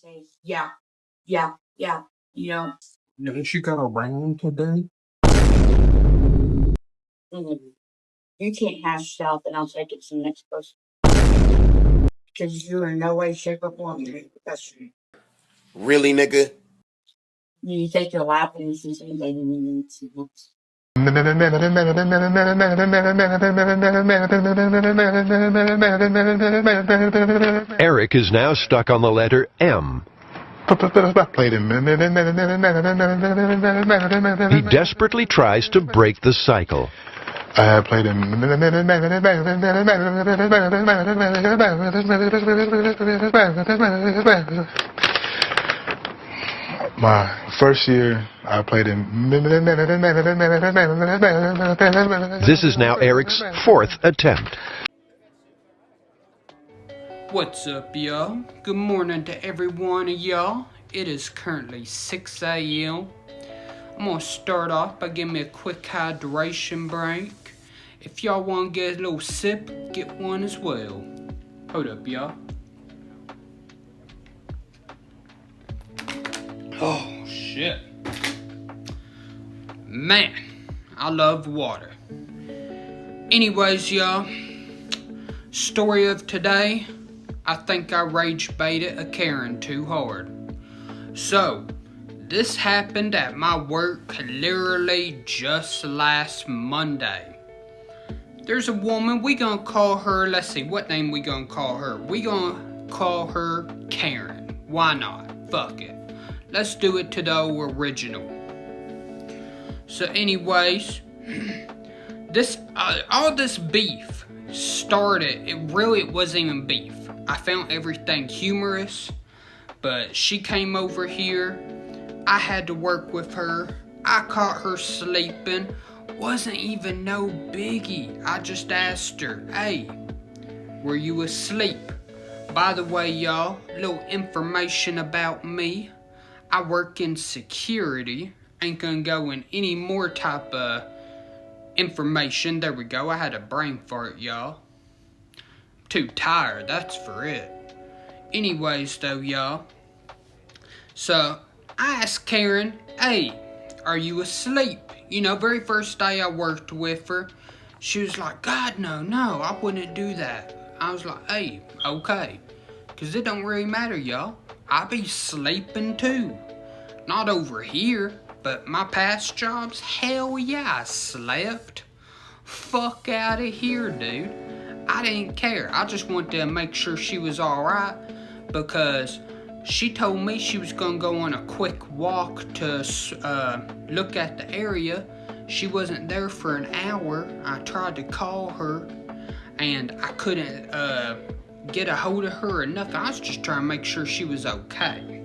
say, yeah, yeah, yeah, you know. Didn't she got around today? You can't have stuff and I'll take it to the next person. Because you're in no way, shape, or form that's Really, nigga? you take your lap and you say, Eric is now stuck on the letter M. He desperately tries to break the cycle. I have played him. My first year, I played him. This is now Eric's fourth attempt. What's up, y'all? Good morning to every one of y'all. It is currently 6 a.m. I'm gonna start off by giving me a quick hydration break. If y'all wanna get a little sip, get one as well. Hold up, y'all. Oh, shit. Man, I love water. Anyways, y'all, story of today, I think I rage baited a Karen too hard. So, this happened at my work literally just last Monday. There's a woman, we gonna call her, let's see, what name we gonna call her? We gonna call her Karen. Why not? Fuck it. Let's do it to the original. So anyways, all this beef started, it wasn't even beef. I found everything humorous, but she came over here. I had to work with her. I caught her sleeping. Wasn't even no biggie. I just asked her, hey, were you asleep? By the way, y'all, little information about me. I work in security. Ain't gonna go in any more type of information. There we go. I had a brain fart, y'all. Too tired, that's for it. Anyways, though, y'all. So, I asked Karen, hey, are you asleep? You know, very first day I worked with her, she was like, God, no, I wouldn't do that. I was like, hey, okay. Because it don't really matter, y'all. I be sleeping too. Not over here, but my past jobs, hell yeah, I slept. Fuck out of here, dude. I didn't care. I just wanted to make sure she was alright, because she told me she was gonna go on a quick walk to look at the area. She wasn't there for an hour. I tried to call her and I couldn't get a hold of her or nothing. I was just trying to make sure she was okay.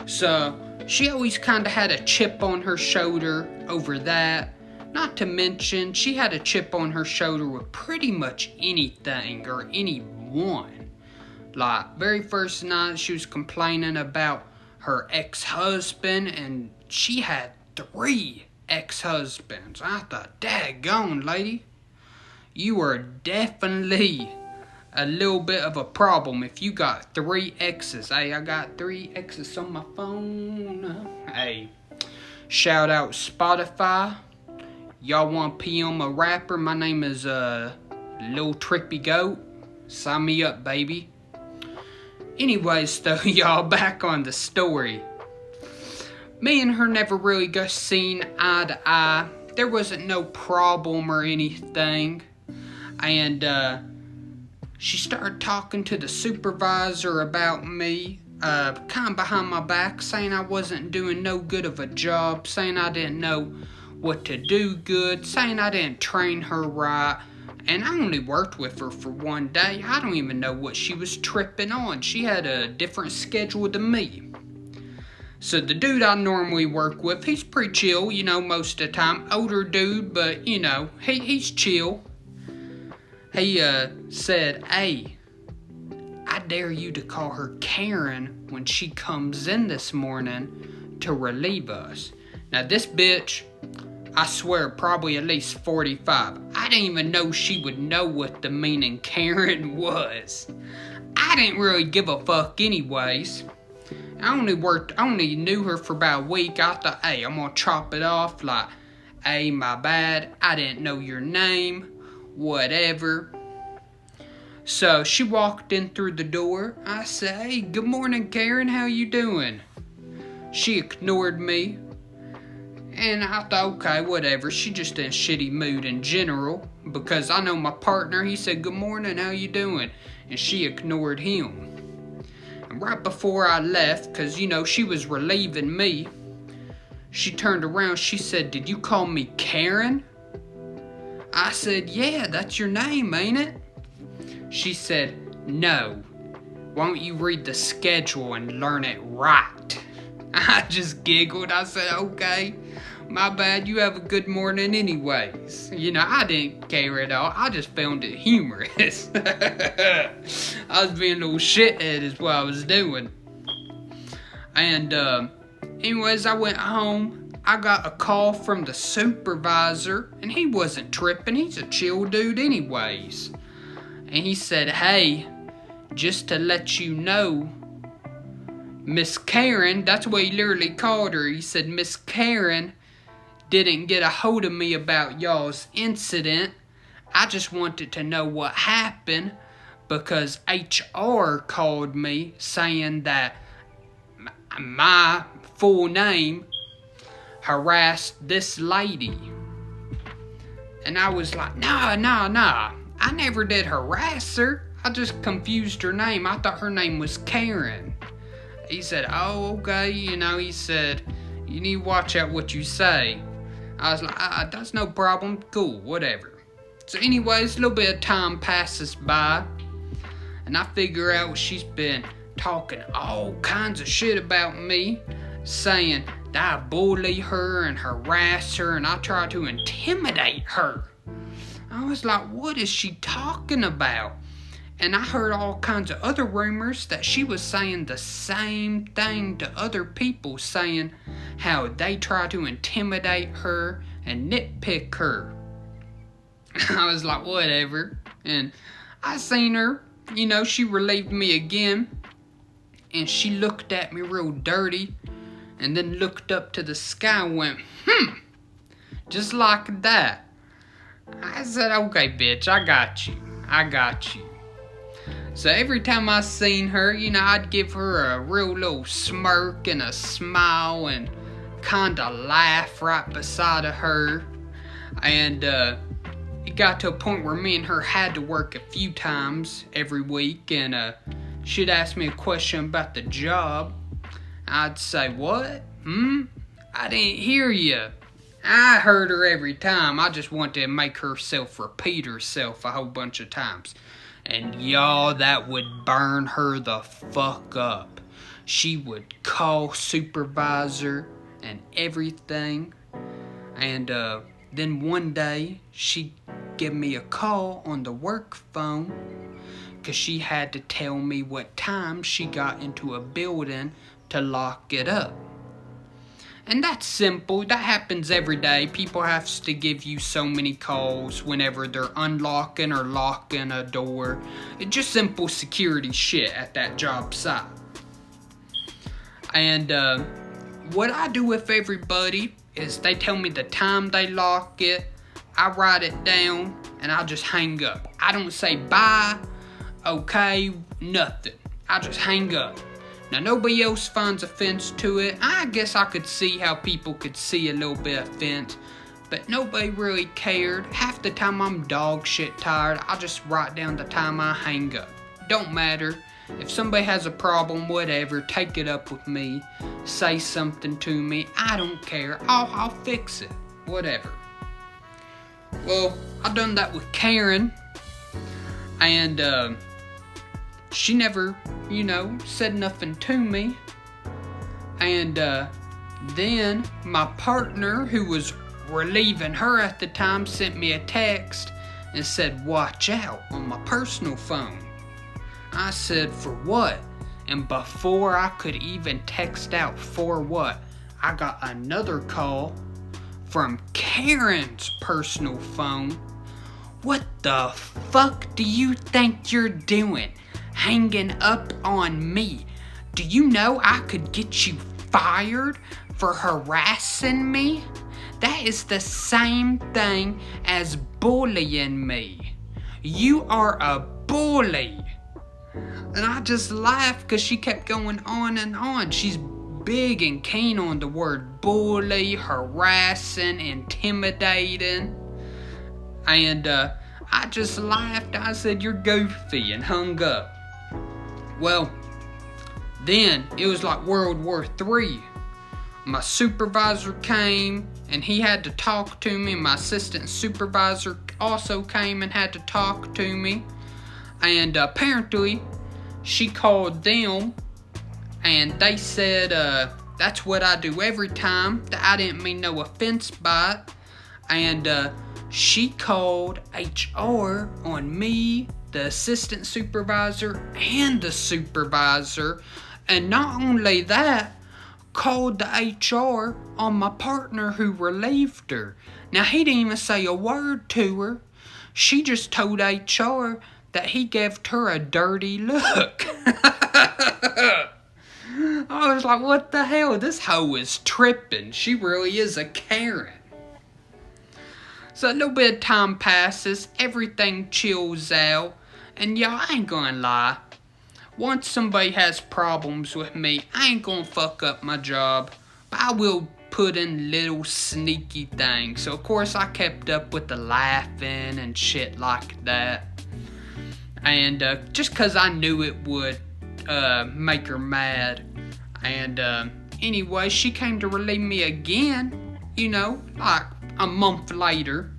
So she always kind of had a chip on her shoulder over that. Not to mention, she had a chip on her shoulder with pretty much anything or anyone. Like, very first night, she was complaining about her ex-husband, and she had 3 ex-husbands. I thought, daggone, lady, you are definitely a little bit of a problem if you got 3 exes. Hey, I got 3 exes on my phone. Hey, shout out Spotify. Y'all want to PM a rapper? My name is Lil Trippy Goat. Sign me up, baby. Anyways, though, y'all, back on the story. Me and her never really got seen eye to eye. There wasn't no problem or anything. And she started talking to the supervisor about me, kind of behind my back, saying I wasn't doing no good of a job, saying I didn't know what to do good, saying I didn't train her right. And I only worked with her for one day. I don't even know what she was tripping on. She had a different schedule than me. So the dude I normally work with, he's pretty chill, you know, most of the time. Older dude, but, you know, he's chill. He said, hey, I dare you to call her Karen when she comes in this morning to relieve us. Now this bitch, I swear, probably at least 45. I didn't even know she would know what the meaning Karen was. I didn't really give a fuck anyways. I only knew her for about a week. I thought, hey, I'm gonna chop it off like, hey, my bad, I didn't know your name, whatever. So she walked in through the door. I said, hey, good morning, Karen, how you doing? She ignored me. And I thought, okay, whatever. She just in a shitty mood in general. Because I know my partner, he said, good morning, how you doing? And she ignored him. And right before I left, because, you know, she was relieving me, she turned around, she said, did you call me Karen? I said, yeah, that's your name, ain't it? She said, no. Why don't you read the schedule and learn it right? I just giggled. I said, okay, my bad, you have a good morning anyways. You know, I didn't care at all. I just found it humorous. I was being a little shithead is what I was doing. And anyways, I went home. I got a call from the supervisor, and he wasn't tripping. He's a chill dude anyways. And he said, hey, just to let you know, Miss Karen, that's what he literally called her. He said, Miss Karen didn't get a hold of me about y'all's incident. I just wanted to know what happened because HR called me saying that my full name harassed this lady. And I was like, nah. I never did harass her. I just confused her name. I thought her name was Karen. He said, oh, okay, you know, he said, you need to watch out what you say. I was like, that's no problem, cool, whatever. So anyways, a little bit of time passes by, and I figure out she's been talking all kinds of shit about me, saying that I bully her and harass her, and I try to intimidate her. I was like, what is she talking about? And I heard all kinds of other rumors that she was saying the same thing to other people, saying how they try to intimidate her and nitpick her. I was like, whatever. And I seen her, you know, she relieved me again. And she looked at me real dirty and then looked up to the sky and went, just like that. I said, okay, bitch, I got you. So every time I seen her, you know, I'd give her a real little smirk and a smile and kinda laugh right beside of her. And it got to a point where me and her had to work a few times every week, and she'd ask me a question about the job. I'd say, what? I didn't hear you. I heard her every time. I just wanted to make herself repeat herself a whole bunch of times. And y'all, that would burn her the fuck up. She would call supervisor and everything. And then one day, she gave me a call on the work phone because she had to tell me what time she got into a building to lock it up. And that's simple. That happens every day. People have to give you so many calls whenever they're unlocking or locking a door. It's just simple security shit at that job site. And what I do with everybody is they tell me the time they lock it. I write it down and I just hang up. I don't say bye, okay, nothing. I just hang up. Now, nobody else finds offense to it. I guess I could see how people could see a little bit of offense, but nobody really cared. Half the time I'm dog shit tired. I just write down the time I hang up. Don't matter. If somebody has a problem, whatever, take it up with me. Say something to me. I don't care. I'll fix it. Whatever. Well, I done that with Karen, and she never, you know, said nothing to me. And then my partner, who was relieving her at the time, sent me a text and said, watch out, on my personal phone. I said, for what? And before I could even text out for what, I got another call from Karen's personal phone. What the fuck do you think you're doing? hanging up on me. Do you know I could get you fired for harassing me? That is the same thing as bullying me. You are a bully. And I just laughed because she kept going on and on. She's big and keen on the word bully, harassing, intimidating. And I just laughed. I said, "You're goofy," and hung up. Well, then it was like World War III. My supervisor came and he had to talk to me. My assistant supervisor also came and had to talk to me. And apparently she called them and they said that's what I do every time. That I didn't mean no offense by it. And she called HR on me, the assistant supervisor, and the supervisor. And not only that, called the HR on my partner who relieved her. Now, he didn't even say a word to her. She just told HR that he gave her a dirty look. I was like, what the hell? This hoe is tripping. She really is a Karen. So a little bit of time passes, everything chills out, and y'all, I ain't gonna lie. Once somebody has problems with me, I ain't gonna fuck up my job, but I will put in little sneaky things. So of course I kept up with the laughing and shit like that. And just cause I knew it would make her mad. And anyway, she came to relieve me again, you know, like a month later.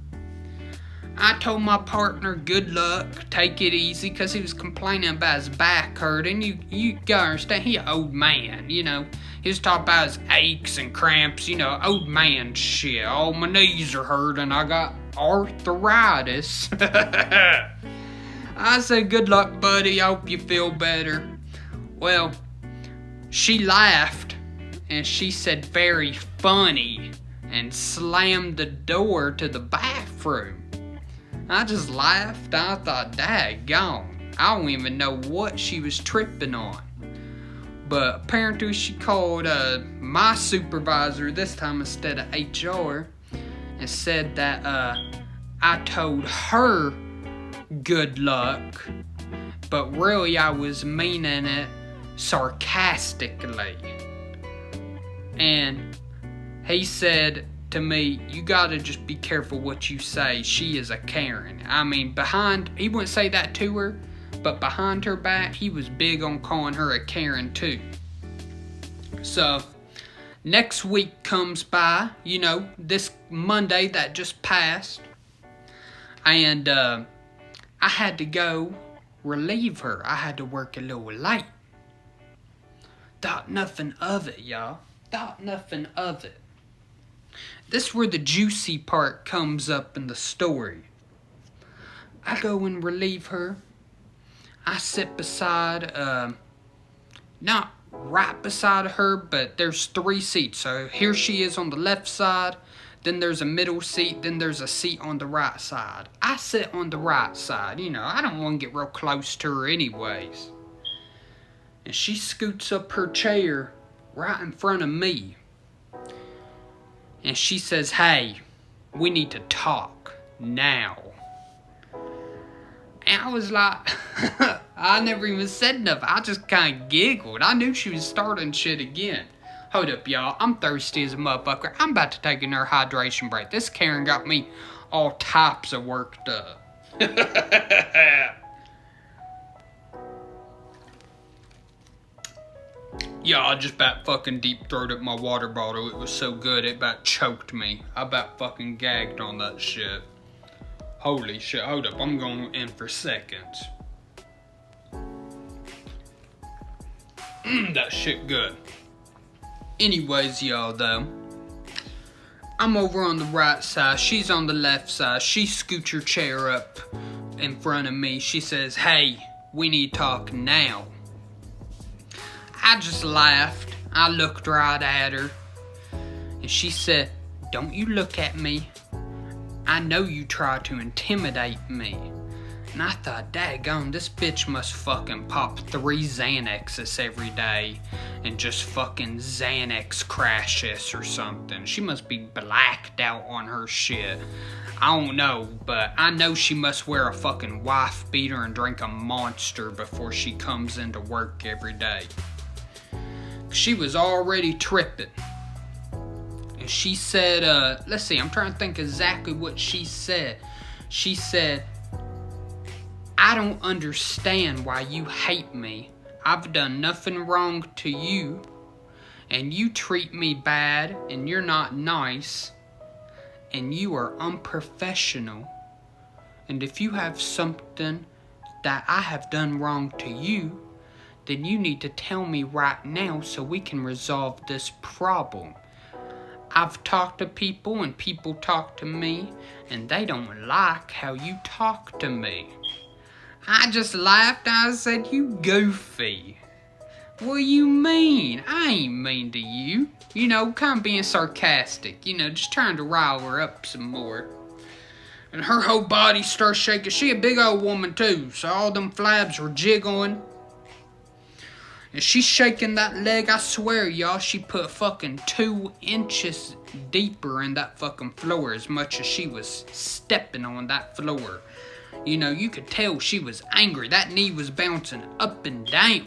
I told my partner, good luck, take it easy, because he was complaining about his back hurting. You gotta understand, he an old man, you know. He was talking about his aches and cramps, you know, old man shit. Oh, my knees are hurting, I got arthritis. I said, good luck, buddy, I hope you feel better. Well, she laughed, and she said, very funny, and slammed the door to the bathroom. I just laughed. I thought, daggone, I don't even know what she was tripping on. But apparently she called my supervisor this time instead of HR and said that I told her good luck, but really I was meaning it sarcastically. And he said to me, you gotta just be careful what you say. She is a Karen. I mean, he wouldn't say that to her, but behind her back, he was big on calling her a Karen too. So, next week comes by, you know, this Monday that just passed, and I had to go relieve her. I had to work a little late. Thought nothing of it, y'all. Thought nothing of it. This is where the juicy part comes up in the story. I go and relieve her. I sit beside, not right beside her, but there's 3 seats. So here she is on the left side, then there's a middle seat, then there's a seat on the right side. I sit on the right side, you know, I don't want to get real close to her anyways. And she scoots up her chair right in front of me. And she says, hey, we need to talk now. And I was like, I never even said nothing. I just kind of giggled. I knew she was starting shit again. Hold up, y'all. I'm thirsty as a motherfucker. I'm about to take another hydration break. This Karen got me all types of worked up. Yeah, I just about fucking deep-throated my water bottle. It was so good, it about choked me. I about fucking gagged on that shit. Holy shit, hold up, I'm going in for seconds. That shit good. Anyways, y'all, though. I'm over on the right side, she's on the left side. She scoots her chair up in front of me. She says, hey, we need to talk now. I just laughed. I looked right at her. And she said, don't you look at me. I know you tried to intimidate me. And I thought, daggone, this bitch must fucking pop 3 Xanaxes every day and just fucking Xanax crashes or something. She must be blacked out on her shit. I don't know, but I know she must wear a fucking wife beater and drink a Monster before she comes into work every day. She was already tripping. And she said, let's see, I'm trying to think exactly what she said. She said, I don't understand why you hate me. I've done nothing wrong to you, and you treat me bad, and you're not nice, and you are unprofessional. And if you have something that I have done wrong to you, then you need to tell me right now so we can resolve this problem. I've talked to people and people talk to me, and they don't like how you talk to me. I just laughed. I said, you goofy. What do you mean? I ain't mean to you. You know, kind of being sarcastic. You know, just trying to rile her up some more. And her whole body starts shaking. She a big old woman too, so all them flabs were jiggling. And she's shaking that leg. I swear, y'all, she put fucking 2 inches deeper in that fucking floor as much as she was stepping on that floor. You know, you could tell she was angry. That knee was bouncing up and down.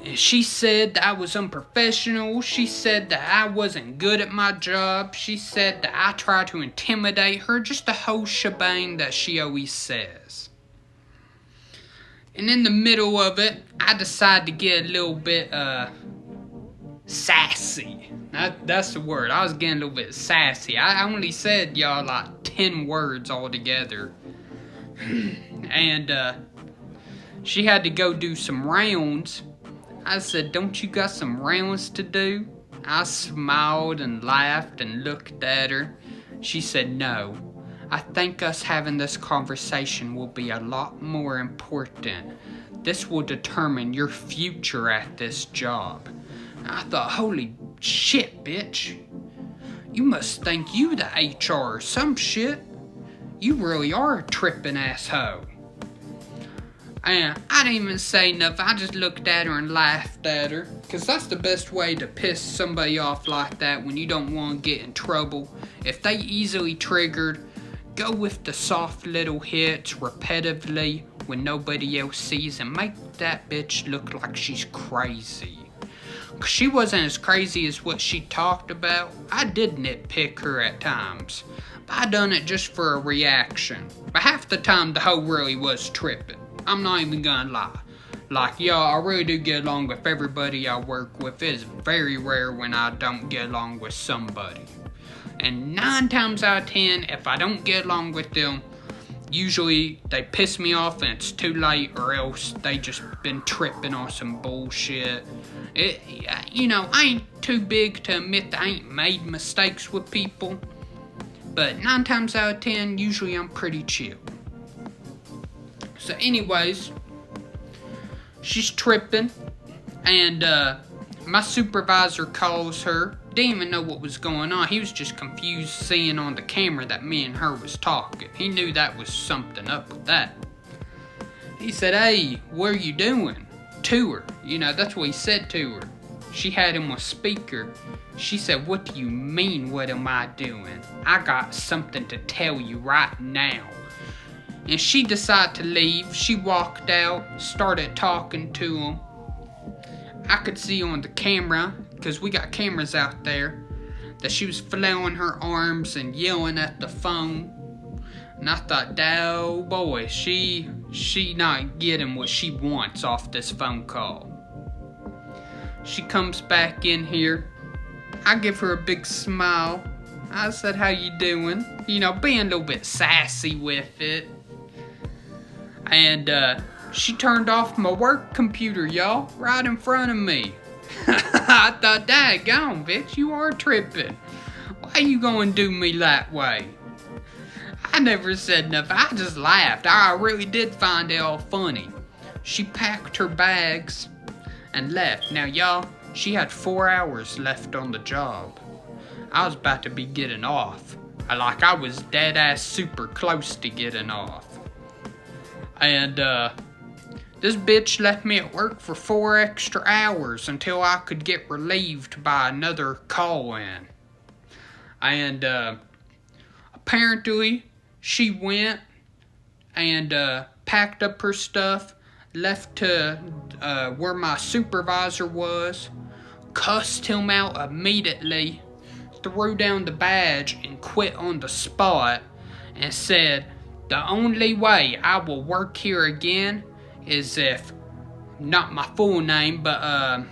And she said that I was unprofessional. She said that I wasn't good at my job. She said that I tried to intimidate her. Just the whole shebang that she always says. And in the middle of it, I decided to get a little bit, sassy. That's the word. I was getting a little bit sassy. I only said, y'all, like 10 words altogether. And, she had to go do some rounds. I said, don't you got some rounds to do? I smiled and laughed and looked at her. She said, no. I think us having this conversation will be a lot more important. This will determine your future at this job. I thought, holy shit, bitch. You must think you the HR or some shit. You really are a trippin' asshole. And I didn't even say nothing. I just looked at her and laughed at her. Because that's the best way to piss somebody off like that when you don't want to get in trouble. If they easily triggered, go with the soft little hits repetitively when nobody else sees and make that bitch look like she's crazy. She wasn't as crazy as what she talked about. I did nitpick her at times. But I done it just for a reaction. But half the time the hoe really was tripping. I'm not even gonna lie. Like, y'all, I really do get along with everybody I work with. It's very rare when I don't get along with somebody. And 9 times out of 10, if I don't get along with them, usually they piss me off and it's too late, or else they just been tripping on some bullshit. You know, I ain't too big to admit that I ain't made mistakes with people. But 9 times out of 10, usually I'm pretty chill. So anyways, she's tripping, and my supervisor calls her. Didn't even know what was going on. He was just confused seeing on the camera that me and her was talking. He knew that was something up with that. He said, hey, what are you doing? To her. You know, that's what he said to her. She had him on speaker. She said, what do you mean, what am I doing? I got something to tell you right now. And she decided to leave. She walked out, started talking to him. I could see on the camera, because we got cameras out there, that she was flailing her arms and yelling at the phone. And I thought, oh boy, she not getting what she wants off this phone call. She comes back in here. I give her a big smile. I said, how you doing? You know, being a little bit sassy with it. And she turned off my work computer, y'all, right in front of me. I thought, daggone, bitch, you are tripping. Why you gonna do me that way? I never said nothing. I just laughed. I really did find it all funny. She packed her bags and left. Now, y'all, she had 4 hours left on the job. I was about to be getting off. I was dead ass super close to getting off. And this bitch left me at work for 4 extra hours until I could get relieved by another call-in. And apparently she went and packed up her stuff, left to where my supervisor was, cussed him out immediately, threw down the badge and quit on the spot, and said, "The only way I will work here again is if," not my full name, but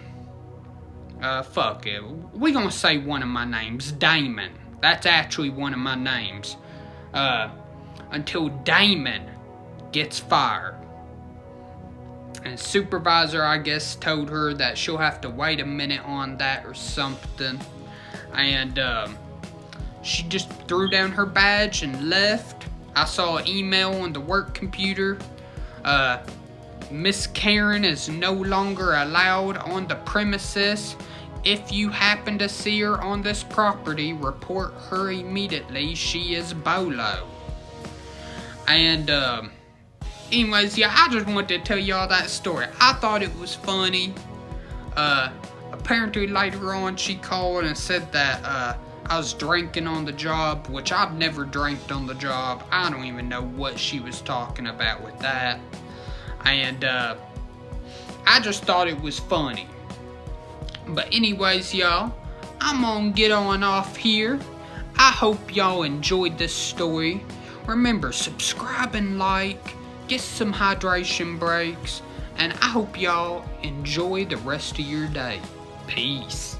fuck it, we gonna say one of my names, Damon. That's actually one of my names. Until Damon gets fired. And supervisor, I guess, told her that she'll have to wait a minute on that or something. And she just threw down her badge and left. I saw an email on the work computer. Miss Karen is no longer allowed on the premises. If you happen to see her on this property, report her immediately. She is Bolo. And anyways, yeah, I just wanted to tell y'all that story. I thought it was funny. Apparently later on she called and said that I was drinking on the job, which I've never drank on the job. I don't even know what she was talking about with that. And I just thought it was funny. But anyways, y'all, I'm gonna get on off here. I hope y'all enjoyed this story. Remember, subscribe and like, get some hydration breaks, and I hope y'all enjoy the rest of your day. Peace.